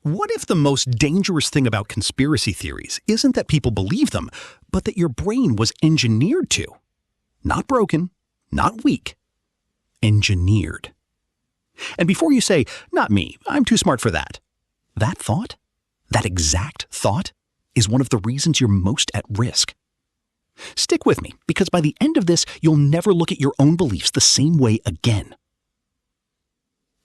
What if the most dangerous thing about conspiracy theories isn't that people believe them, but that your brain was engineered to? Not broken, not weak. Engineered. And before you say, not me, I'm too smart for that, that thought, that exact thought, is one of the reasons you're most at risk. Stick with me, because by the end of this, you'll never look at your own beliefs the same way again.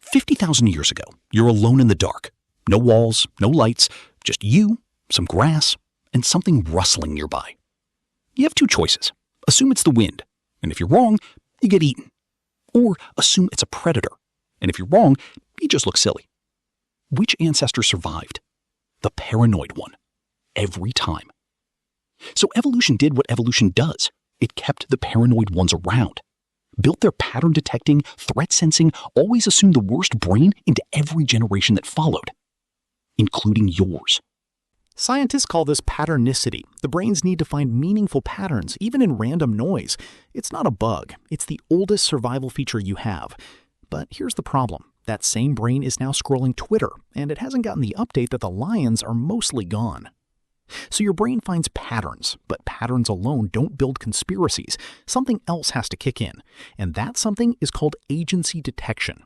50,000 years ago, you're alone in the dark. No walls, no lights, just you, some grass, and something rustling nearby. You have two choices. Assume it's the wind, and if you're wrong, you get eaten. Or assume it's a predator, and if you're wrong, you just look silly. Which ancestor survived? The paranoid one. Every time. So evolution did what evolution does. It kept the paranoid ones around. Built their pattern detecting, threat sensing, always assumed the worst brain into every generation that followed. Including yours. Scientists call this patternicity. The brain's need to find meaningful patterns, even in random noise. It's not a bug. It's the oldest survival feature you have. But here's the problem. That same brain is now scrolling Twitter, and it hasn't gotten the update that the lions are mostly gone. So your brain finds patterns, but patterns alone don't build conspiracies. Something else has to kick in, and that something is called agency detection.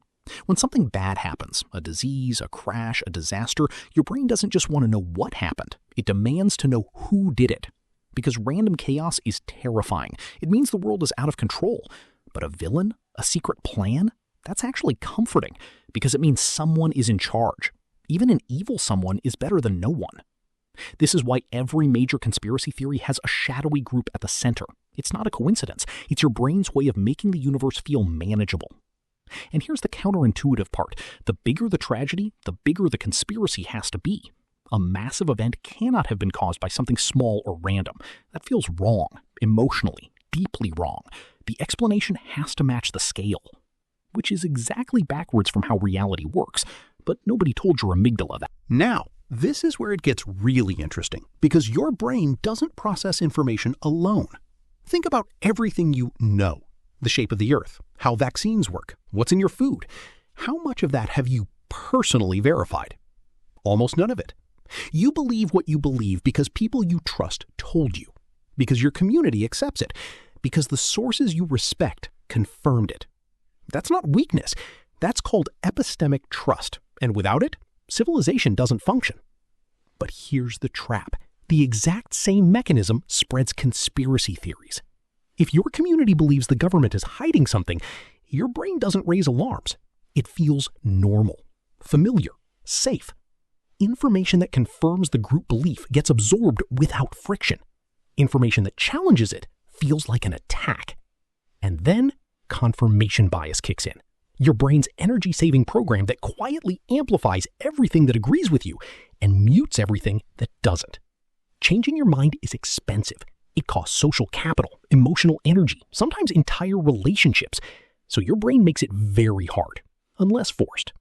When something bad happens, a disease, a crash, a disaster, your brain doesn't just want to know what happened. It demands to know who did it. Because random chaos is terrifying. It means the world is out of control. But a villain, a secret plan, that's actually comforting because it means someone is in charge. Even an evil someone is better than no one. This is why every major conspiracy theory has a shadowy group at the center. It's not a coincidence. It's your brain's way of making the universe feel manageable. And here's the counterintuitive part. The bigger the tragedy, the bigger the conspiracy has to be. A massive event cannot have been caused by something small or random. That feels wrong, emotionally, deeply wrong. The explanation has to match the scale, which is exactly backwards from how reality works. But nobody told your amygdala that. Now, this is where it gets really interesting, because your brain doesn't process information alone. Think about everything you know. The shape of the earth, how vaccines work, what's in your food. How much of that have you personally verified? Almost none of it. You believe what you believe because people you trust told you, because your community accepts it, because the sources you respect confirmed it. That's not weakness. That's called epistemic trust, and without it, civilization doesn't function. But here's the trap. The exact same mechanism spreads conspiracy theories. If your community believes the government is hiding something, your brain doesn't raise alarms. It feels normal, familiar, safe. Information that confirms the group belief gets absorbed without friction. Information that challenges it feels like an attack. And then confirmation bias kicks in. Your brain's energy-saving program that quietly amplifies everything that agrees with you and mutes everything that doesn't. Changing your mind is expensive. It costs social capital, emotional energy, sometimes entire relationships. So your brain makes it very hard, unless forced.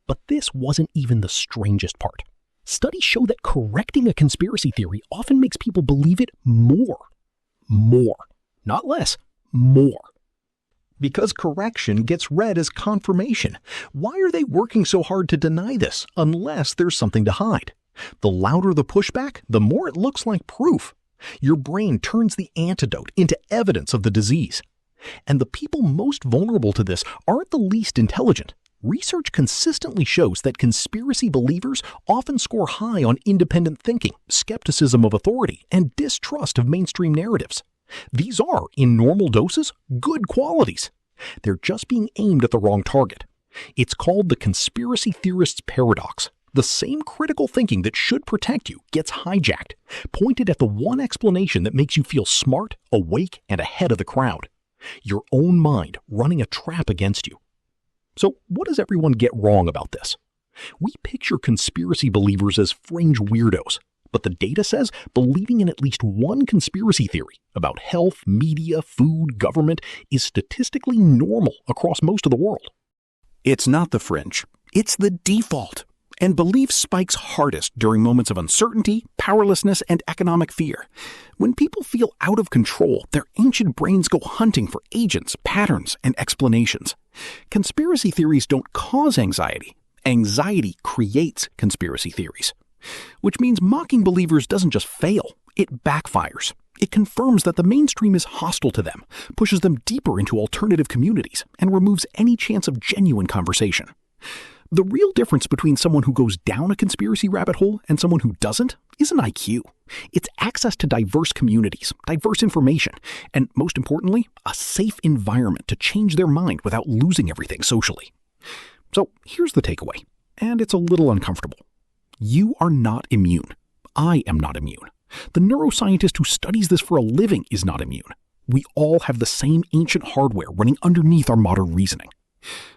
But this wasn't even the strangest part. Studies show that correcting a conspiracy theory often makes people believe it more. More. Not less. More. Because correction gets read as confirmation. Why are they working so hard to deny this, unless there's something to hide? The louder the pushback, the more it looks like proof. Your brain turns the antidote into evidence of the disease. And the people most vulnerable to this aren't the least intelligent. Research consistently shows that conspiracy believers often score high on independent thinking, skepticism of authority, and distrust of mainstream narratives. These are, in normal doses, good qualities. They're just being aimed at the wrong target. It's called the conspiracy theorist's paradox. The same critical thinking that should protect you gets hijacked, pointed at the one explanation that makes you feel smart, awake, and ahead of the crowd. Your own mind running a trap against you. So what does everyone get wrong about this? We picture conspiracy believers as fringe weirdos, but the data says believing in at least one conspiracy theory about health, media, food, government is statistically normal across most of the world. It's not the fringe. It's the default. And belief spikes hardest during moments of uncertainty, powerlessness, and economic fear. When people feel out of control, their ancient brains go hunting for agents, patterns, and explanations. Conspiracy theories don't cause anxiety. Anxiety creates conspiracy theories. Which means mocking believers doesn't just fail, it backfires. It confirms that the mainstream is hostile to them, pushes them deeper into alternative communities, and removes any chance of genuine conversation. The real difference between someone who goes down a conspiracy rabbit hole and someone who doesn't isn't IQ. It's access to diverse communities, diverse information, and most importantly, a safe environment to change their mind without losing everything socially. So here's the takeaway, and it's a little uncomfortable. You are not immune. I am not immune. The neuroscientist who studies this for a living is not immune. We all have the same ancient hardware running underneath our modern reasoning.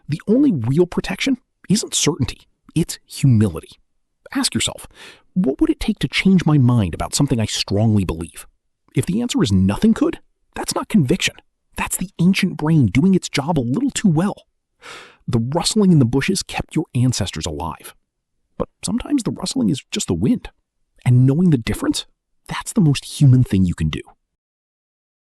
The only real protection isn't certainty, it's humility. Ask yourself, what would it take to change my mind about something I strongly believe? If the answer is nothing could, that's not conviction. That's the ancient brain doing its job a little too well. The rustling in the bushes kept your ancestors alive. But sometimes the rustling is just the wind. And knowing the difference, that's the most human thing you can do.